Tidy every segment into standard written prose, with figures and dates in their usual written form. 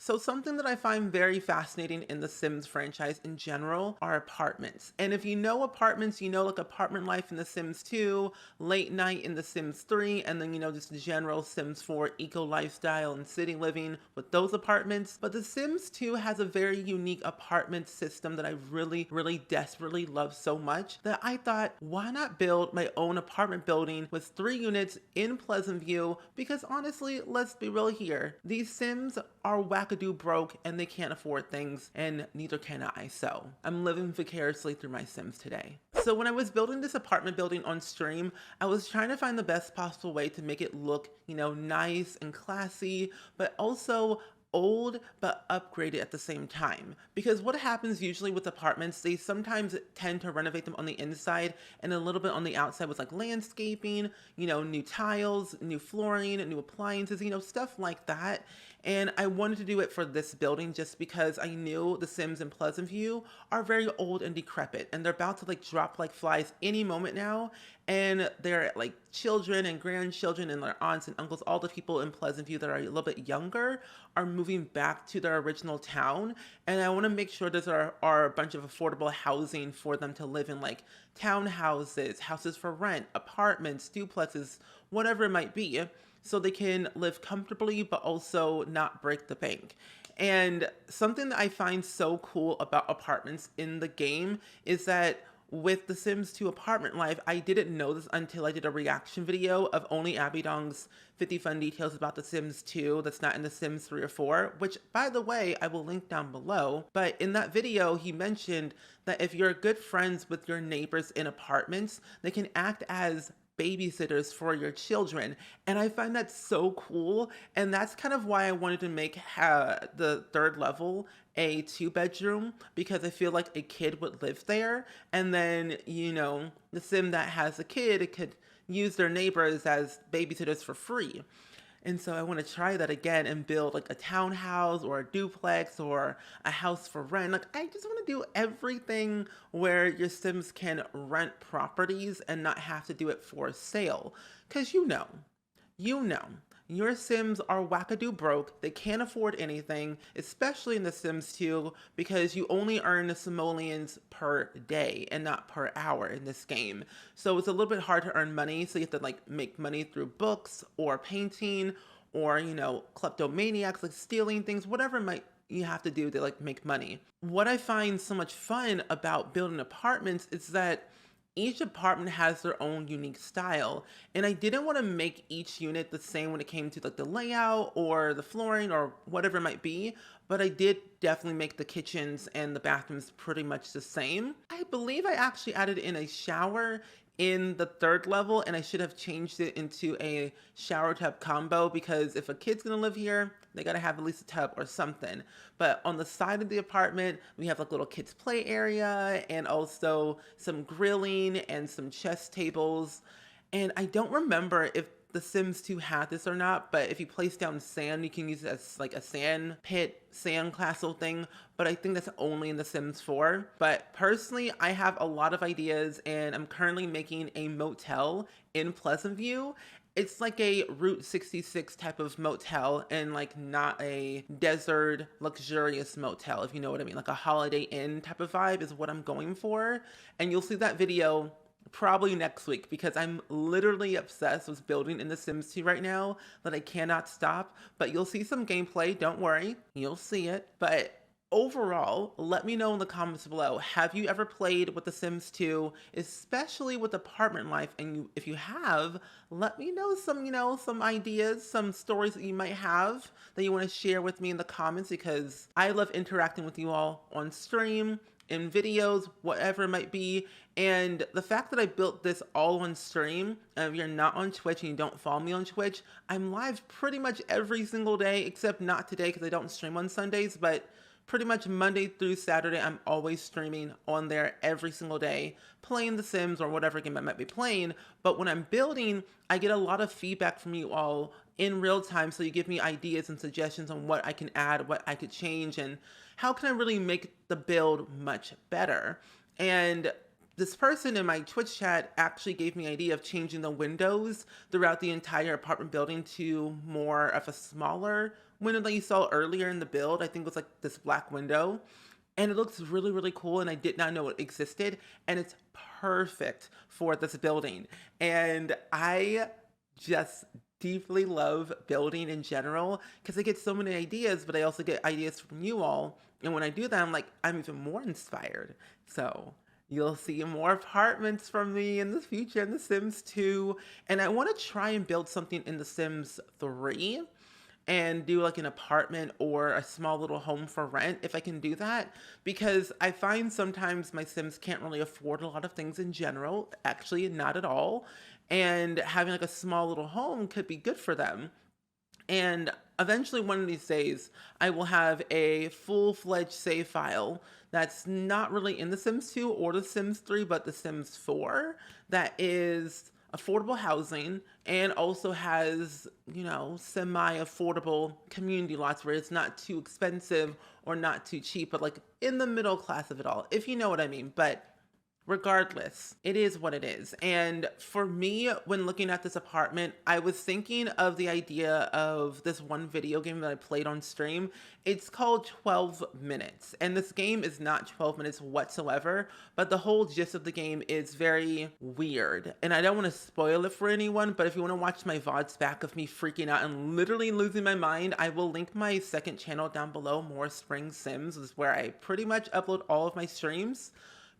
So something that I find very fascinating in the Sims franchise in general are apartments. And if you know apartments, you know like apartment life in the Sims 2, late night in the Sims 3, and then just the general Sims 4 eco lifestyle and city living with those apartments. But the Sims 2 has a very unique apartment system that I really, really desperately love so much that I thought, why not build my own apartment building with 3 units in Pleasant View? Because honestly, let's be real here. These Sims are wackadoo broke and they can't afford things, and neither can I. So I'm living vicariously through my Sims today. So when I was building this apartment building on stream, I was trying to find the best possible way to make it look, nice and classy, but also old but upgraded at the same time. Because what happens usually with apartments, they sometimes tend to renovate them on the inside and a little bit on the outside with like landscaping, new tiles, new flooring, new appliances, stuff like that. And I wanted to do it for this building just because I knew the Sims in Pleasant View are very old and decrepit and they're about to like drop like flies any moment now. And they're like children and grandchildren and their aunts and uncles, all the people in Pleasant View that are a little bit younger are moving back to their original town. And I want to make sure are a bunch of affordable housing for them to live in, like townhouses, houses for rent, apartments, duplexes, whatever it might be, so they can live comfortably but also not break the bank. And something that I find so cool about apartments in the game is that with The Sims 2 apartment life, I didn't know this until I did a reaction video of only Abby Dong's 50 fun details about The Sims 2 that's not in The Sims 3 or 4, which by the way, I will link down below. But in that video, he mentioned that if you're good friends with your neighbors in apartments, they can act as babysitters for your children. And I find that so cool. And that's kind of why I wanted to make the third level a 2-bedroom, because I feel like a kid would live there. And then, the sim that has a kid, it could use their neighbors as babysitters for free. And so I want to try that again and build like a townhouse or a duplex or a house for rent. Like I just want to do everything where your Sims can rent properties and not have to do it for sale. Because you know, your Sims are wackadoo broke. They can't afford anything, especially in The Sims 2, because you only earn the simoleons per day and not per hour in this game. So it's a little bit hard to earn money. So you have to like make money through books or painting or, kleptomaniacs, like stealing things, whatever might you have to do to like make money. What I find so much fun about building apartments is that each apartment has their own unique style, and I didn't want to make each unit the same when it came to like the layout or the flooring or whatever it might be, but I did definitely make the kitchens and the bathrooms pretty much the same. I believe I actually added in a shower in the third level, and I should have changed it into a shower tub combo, because if a kid's gonna live here, they gotta have at least a tub or something. But on the side of the apartment, we have like little kids play area and also some grilling and some chess tables. And I don't remember if the Sims 2 had this or not, but if you place down sand, you can use it as like a sand pit, sand castle thing, but I think that's only in The Sims 4. But personally, I have a lot of ideas and I'm currently making a motel in Pleasant View. It's like a Route 66 type of motel and like not a desert luxurious motel, if you know what I mean. Like a Holiday Inn type of vibe is what I'm going for. And you'll see that video probably next week, because I'm literally obsessed with building in The Sims 2 right now that I cannot stop. But you'll see some gameplay, don't worry, you'll see it. But overall, let me know in the comments below, have you ever played with The Sims 2, especially with apartment life? And if you have, let me know some ideas, some stories that you might have that you want to share with me in the comments, because I love interacting with you all on stream, in videos, whatever it might be. And the fact that I built this all on stream, and if you're not on Twitch and you don't follow me on Twitch, I'm live pretty much every single day, except not today because I don't stream on Sundays, but pretty much Monday through Saturday, I'm always streaming on there every single day, playing The Sims or whatever game I might be playing. But when I'm building, I get a lot of feedback from you all in real time. So you give me ideas and suggestions on what I can add, what I could change, and how can I really make the build much better. And this person in my Twitch chat actually gave me an idea of changing the windows throughout the entire apartment building to more of a smaller window that you saw earlier in the build. I think it was like this black window. And it looks really, really cool. And I did not know it existed. And it's perfect for this building. And I just deeply love building in general because I get so many ideas, but I also get ideas from you all. And when I do that, I'm like, I'm even more inspired. So you'll see more apartments from me in the future in The Sims 2. And I want to try and build something in The Sims 3 and do like an apartment or a small little home for rent if I can do that, because I find sometimes my Sims can't really afford a lot of things in general, actually not at all, and having like a small little home could be good for them. And eventually, one of these days, I will have a full-fledged save file that's not really in The Sims 2 or The Sims 3, but The Sims 4, that is affordable housing and also has, semi-affordable community lots where it's not too expensive or not too cheap, but like in the middle class of it all, if you know what I mean. But regardless, it is what it is. And for me, when looking at this apartment, I was thinking of the idea of this one video game that I played on stream. It's called 12 Minutes. And this game is not 12 minutes whatsoever, but the whole gist of the game is very weird. And I don't want to spoil it for anyone, but if you want to watch my VODs back of me freaking out and literally losing my mind, I will link my second channel down below, More SpringSims, is where I pretty much upload all of my streams.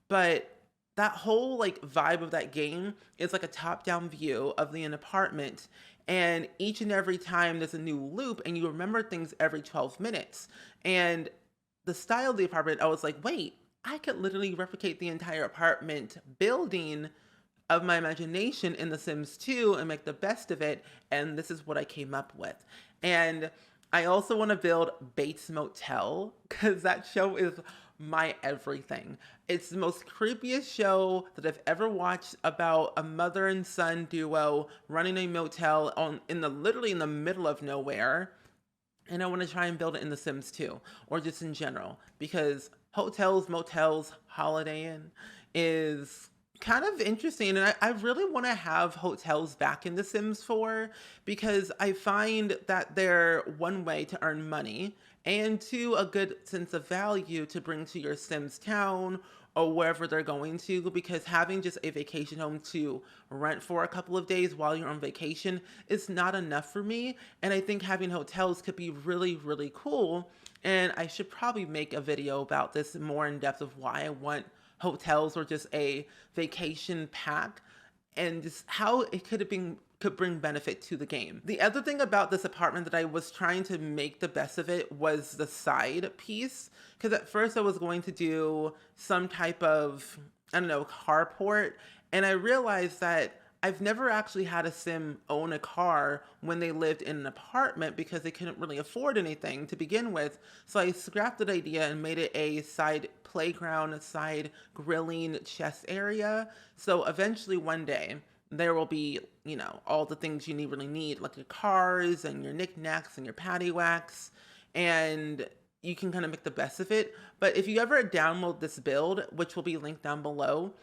But that whole like vibe of that game is like a top-down view of an apartment, and each and every time there's a new loop and you remember things every 12 minutes. And the style of the apartment, I was like, wait, I could literally replicate the entire apartment building of my imagination in The Sims 2 and make the best of it, and this is what I came up with. And I also want to build Bates Motel because that show is my everything. It's the most creepiest show that I've ever watched about a mother and son duo running a motel literally in the middle of nowhere. And I want to try and build it in The Sims 2 or just in general, because hotels, motels, Holiday Inn is kind of interesting. And I really want to have hotels back in The Sims 4 because I find that they're one way to earn money and two, a good sense of value to bring to your Sims town or wherever they're going to, because having just a vacation home to rent for a couple of days while you're on vacation is not enough for me. And I think having hotels could be really, really cool. And I should probably make a video about this more in depth of why I want hotels or just a vacation pack and just how it could bring benefit to the game. The other thing about this apartment that I was trying to make the best of it was the side piece, because at first I was going to do some type of, I don't know, carport, and I realized that I've never actually had a Sim own a car when they lived in an apartment because they couldn't really afford anything to begin with. So I scrapped that idea and made it a side playground, a side grilling chess area. So eventually one day there will be, all the things you really need, like your cars and your knickknacks and your paddywhacks, and you can kind of make the best of it. But if you ever download this build, which will be linked down below,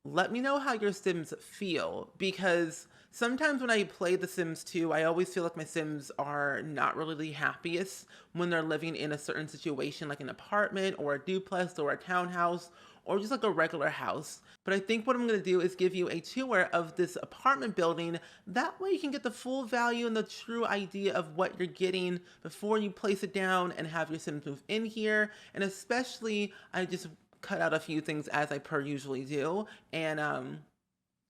let me know how your Sims feel, because sometimes when I play The Sims 2, I always feel like my Sims are not really the happiest when they're living in a certain situation, like an apartment or a duplex or a townhouse or just like a regular house. But I think what I'm going to do is give you a tour of this apartment building. That way you can get the full value and the true idea of what you're getting before you place it down and have your Sims move in here. And especially, I just cut out a few things as I per usually do, and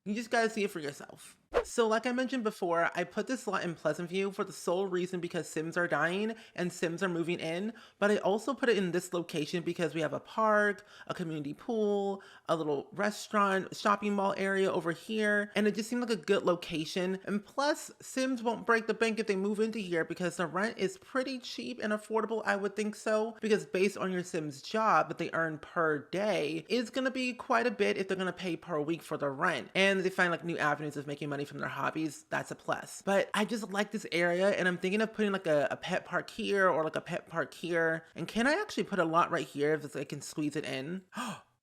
you just gotta see it for yourself. So like I mentioned before, I put this lot in Pleasant View for the sole reason because Sims are dying and Sims are moving in, but I also put it in this location because we have a park, a community pool, a little restaurant, shopping mall area over here, and it just seemed like a good location. And plus, Sims won't break the bank if they move into here because the rent is pretty cheap and affordable, I would think so, because based on your Sims job that they earn per day is gonna be quite a bit if they're gonna pay per week for the rent. And they find like new avenues of making money from their hobbies, that's a plus. But I just like this area, and I'm thinking of putting like a pet park here or like a pet park here. And can I actually put a lot right here if I can squeeze it in?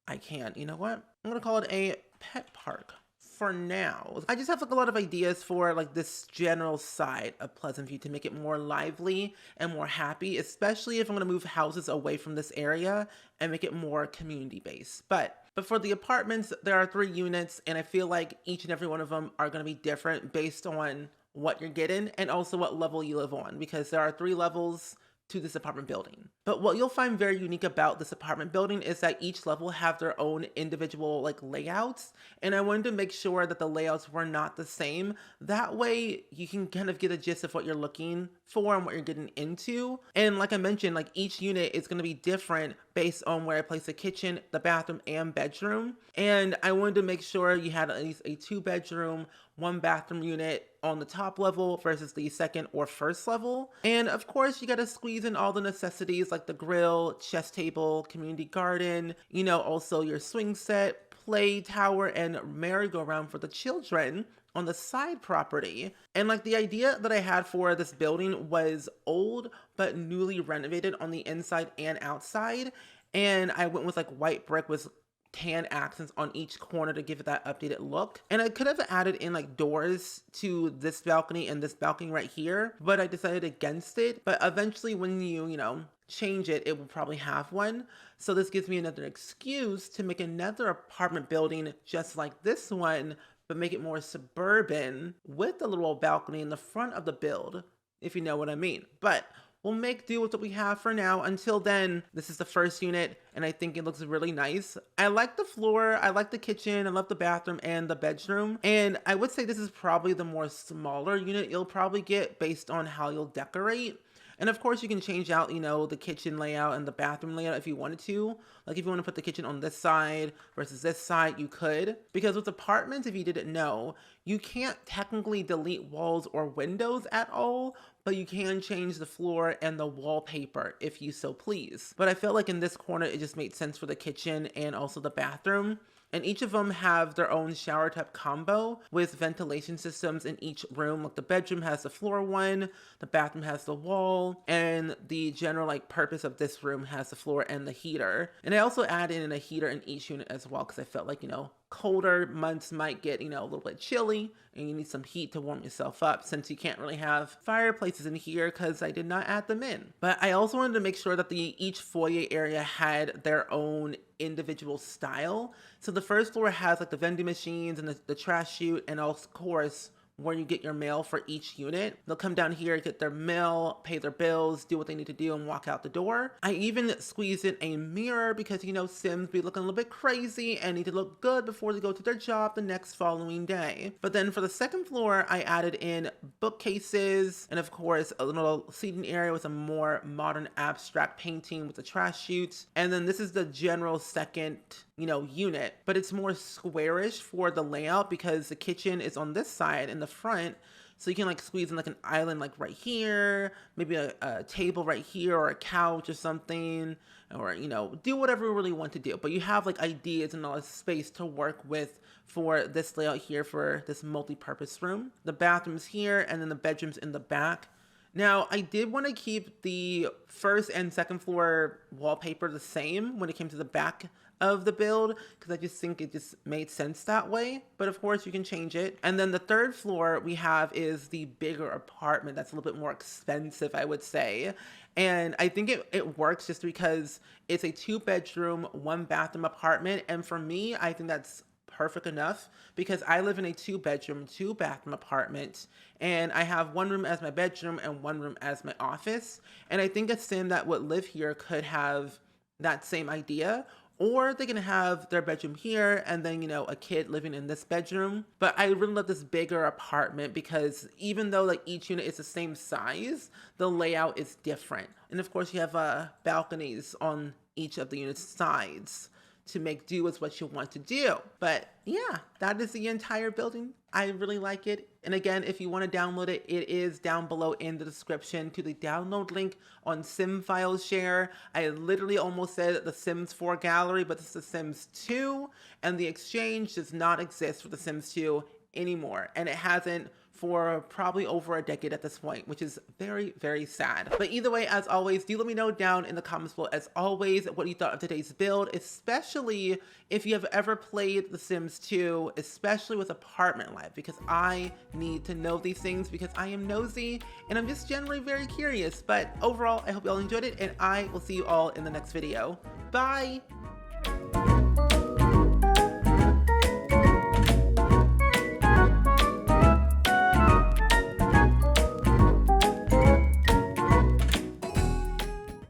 I can. You know what? I'm gonna call it a pet park for now. I just have like a lot of ideas for like this general side of Pleasant View to make it more lively and more happy, especially if I'm going to move houses away from this area and make it more community based. But for the apartments, there are 3 units, and I feel like each and every one of them are going to be different based on what you're getting and also what level you live on, because there are 3 levels to this apartment building. But what you'll find very unique about this apartment building is that each level have their own individual like layouts, and I wanted to make sure that the layouts were not the same. That way you can kind of get a gist of what you're looking for and what you're getting into. And like I mentioned, like each unit is going to be different based on where I place the kitchen, the bathroom, and bedroom. And I wanted to make sure you had at least a 2 bedroom, 1 bathroom unit on the top level versus the second or first level. And of course, you got to squeeze in all the necessities like the grill, chess table, community garden, also your swing set, play tower, and merry-go-round for the children on the side property. And like the idea that I had for this building was old but newly renovated on the inside and outside. And I went with like white brick with tan accents on each corner to give it that updated look. And I could have added in like doors to this balcony and this balcony right here, but I decided against it. But eventually when you change it, it will probably have one. So this gives me another excuse to make another apartment building just like this one, but make it more suburban with a little balcony in the front of the build, if you know what I mean. But we'll make do with what we have for now. Until then, this is the first unit, and I think it looks really nice. I like the floor, I like the kitchen, I love the bathroom and the bedroom. And I would say this is probably the more smaller unit you'll probably get based on how you'll decorate. And of course you can change out, the kitchen layout and the bathroom layout if you wanted to. Like if you want to put the kitchen on this side versus this side, you could. Because with apartments, if you didn't know, you can't technically delete walls or windows at all, but you can change the floor and the wallpaper if you so please. But I felt like in this corner, it just made sense for the kitchen and also the bathroom. And each of them have their own shower tub combo with ventilation systems in each room. Like the bedroom has the floor one, the bathroom has the wall, and the general purpose of this room has the floor and the heater. And I also added in a heater in each unit as well, because I felt like, colder months might get, a little bit chilly and you need some heat to warm yourself up, since you can't really have fireplaces in here because I did not add them in. But I also wanted to make sure that each foyer area had their own individual style. So the first floor has like the vending machines and the trash chute, and of course where you get your mail for each unit. They'll come down here, get their mail, pay their bills, do what they need to do, and walk out the door. I even squeezed in a mirror because, Sims be looking a little bit crazy and need to look good before they go to their job the next following day. But then for the second floor, I added in bookcases and, of course, a little seating area with a more modern abstract painting with the trash chute. And then this is the general second unit, but it's more squarish for the layout because the kitchen is on this side in the front. So you can squeeze in an island right here, maybe a table right here, or a couch or something, or do whatever you really want to do. But you have ideas and all this space to work with for this layout here for this multi-purpose room. The bathroom's here, and then the bedroom's in the back. Now, I did want to keep the first and second floor wallpaper the same when it came to the back of the build, because I just think it just made sense that way. But of course you can change it. And then the third floor we have is the bigger apartment that's a little bit more expensive, I would say. And I think it works just because it's a 2-bedroom, 1-bathroom apartment. And for me, I think that's perfect enough because I live in a 2-bedroom, 2-bathroom apartment, and I have 1 room as my bedroom and 1 room as my office. And I think a sim that would live here could have that same idea, or they can have their bedroom here and then, a kid living in this bedroom. But I really love this bigger apartment because even though each unit is the same size, the layout is different. And of course you have balconies on each of the unit's sides to make do with what you want to do. But yeah, that is the entire building. I really like it. And again, if you want to download it, it is down below in the description to the download link on Sim File Share. I literally almost said the Sims 4 gallery, but this is the Sims 2, and the exchange does not exist for the Sims 2 anymore. And it hasn't for probably over a decade at this point, which is very, very sad. But either way, as always, do let me know down in the comments below, as always, what you thought of today's build, especially if you have ever played The Sims 2, especially with apartment life, because I need to know these things because I am nosy and I'm just generally very curious. But overall, I hope you all enjoyed it, and I will see you all in the next video. Bye!